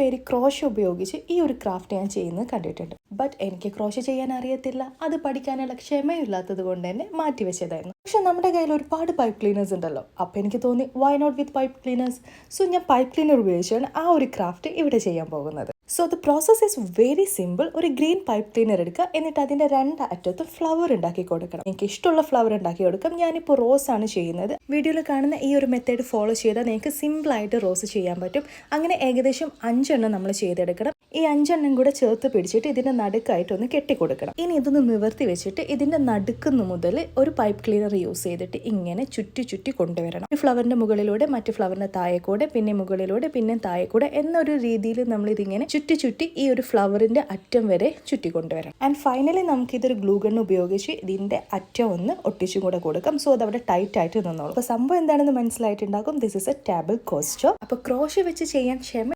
പേര് ക്രോഷ ഉപയോഗിച്ച് ഈ ഒരു ക്രാഫ്റ്റ് ഞാൻ ചെയ്യുന്നത് കണ്ടിട്ടുണ്ട്. ബട്ട് എനിക്ക് ക്രോഷ ചെയ്യാൻ അറിയത്തില്ല, അത് പഠിക്കാനുള്ള ക്ഷമയില്ലാത്തത് കൊണ്ട് തന്നെ മാറ്റി വെച്ചതായിരുന്നു. പക്ഷെ നമ്മുടെ കയ്യിൽ ഒരുപാട് പൈപ്പ് ക്ലീനേഴ്സ് ഉണ്ടല്ലോ, അപ്പോൾ എനിക്ക് തോന്നി why not with pipe cleaners. So ഞാൻ പൈപ്പ് ക്ലീനർ ഉപയോഗിച്ചാണ് ആ ഒരു ക്രാഫ്റ്റ് ഇവിടെ ചെയ്യാൻ പോകുന്നത്. So the process is very simple. ഒരു ഗ്രീൻ പൈപ്പ് ക്ലീനർ എടുക്കുക, എന്നിട്ട് അതിൻ്റെ രണ്ട് അറ്റത്തും ഫ്ലവർ ഉണ്ടാക്കി കൊടുക്കണം. എനിക്ക് ഇഷ്ടമുള്ള ഫ്ലവർ ഉണ്ടാക്കി കൊടുക്കാം. ഞാനിപ്പോൾ റോസ് ആണ് ചെയ്യുന്നത്. വീഡിയോയിൽ കാണുന്ന ഈ ഒരു മെത്തേഡ് ഫോളോ ചെയ്താൽ നിങ്ങൾക്ക് സിമ്പിളായിട്ട് റോസ് ചെയ്യാൻ പറ്റും. അങ്ങനെ ഏകദേശം 5 എണ്ണം നമ്മൾ ചെയ്തെടുക്കണം. ഈ 5 എണ്ണം കൂടെ ചേർത്ത് പിടിച്ചിട്ട് ഇതിൻ്റെ നടുക്കായിട്ട് ഒന്ന് കെട്ടിക്കൊടുക്കണം. ഇനി ഇതൊന്ന് നിവർത്തി വെച്ചിട്ട് ഇതിൻ്റെ നടുക്കുന്ന് മുതൽ ഒരു പൈപ്പ് ക്ലീനർ യൂസ് ചെയ്തിട്ട് ഇങ്ങനെ ചുറ്റി ചുറ്റി കൊണ്ടുവരണം. ഒരു ഫ്ലവറിൻ്റെ മുകളിലൂടെ, മറ്റു ഫ്ലവറിൻ്റെ താഴെക്കൂടെ, പിന്നെ മുകളിലൂടെ, പിന്നെ താഴെക്കൂടെ എന്നൊരു രീതിയിൽ നമ്മൾ ഇതിങ്ങനെ ചുറ്റി ചുറ്റി ഈ ഒരു ഫ്ലവറിൻ്റെ അറ്റം വരെ ചുറ്റി കൊണ്ടുവരണം. ആൻഡ് ഫൈനലി നമുക്ക് ഇതൊരു ഗ്ലൂ ഗൺ ഉപയോഗിച്ച് ഇതിൻ്റെ അറ്റം ഒന്ന് ഒട്ടിച്ചും കൂടെ കൊടുക്കാം. സോ അതവിടെ ടൈറ്റ് ആയിട്ട് നിന്നോളൂ. അപ്പോൾ സംഭവം എന്താണെന്ന് മനസ്സിലായിട്ടുണ്ടാകും. This is a table coaster. അപ്പോൾ ക്രോഷ വെച്ച് ചെയ്യാൻ ക്ഷമ